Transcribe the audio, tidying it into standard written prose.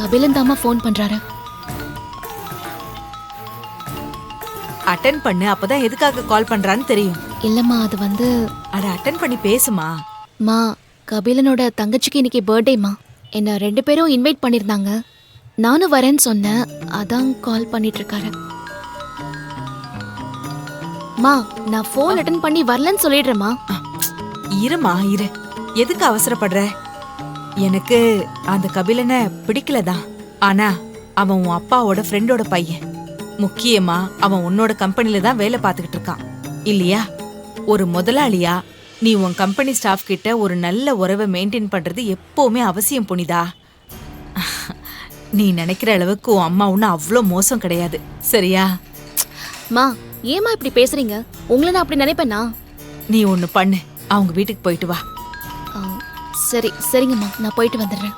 கபிலன் தாமா phone பண்றாரு. Attend பண்ணு, அப்பதான் எதுக்காக கால் பண்றான்னு தெரியும். இல்லம்மா, அது வந்து அட அட்டென்ட் பண்ணி பேசுமா. மா, கபிலனோட தங்கச்சிக்கு இன்னைக்கு பர்த்டேமா. என்ன 2 பேரும் இன்வைட் பண்ணிருந்தாங்க. நானும் வரேன்னு சொன்னேன். அதான் கால் பண்ணிட்டு இருக்காரு. மா, நான் ஃபோன் அட்டென்ட் பண்ணி வரலன்னு சொல்லிடுறேம்மா. இருமா இரு, எதுக்கு அவசரப்படுற? எனக்கு அந்த கபிலனை பிடிக்கலதான். ஆனா அவன் உன் அப்பாவோட ஃப்ரெண்டோட பையன். முக்கியமா அவன் உன்னோட கம்பெனில தான் வேலை பார்த்துக்கிட்டு இருக்கான் இல்லையா? ஒரு முதலாளியா நீ உன் கம்பெனி ஸ்டாஃப் கிட்ட ஒரு நல்ல உறவை மெயின்டைன் பண்றது எப்பவுமே அவசியம் புனிதா. நீ நினைக்கிற அளவுக்கு உன் அம்மா ஒன்னும் அவ்வளோ மோசம் கிடையாது, சரியா? மா, ஏமா இப்படி பேசுறீங்க? உங்களை நான் அப்படி நினைப்பேனா? நீ ஒன்னு பண்ணு, அவங்க வீட்டுக்கு போயிட்டு வா. சரி, சரிங்கம்மா, நான் போயிட்டு வந்துடுறேன்.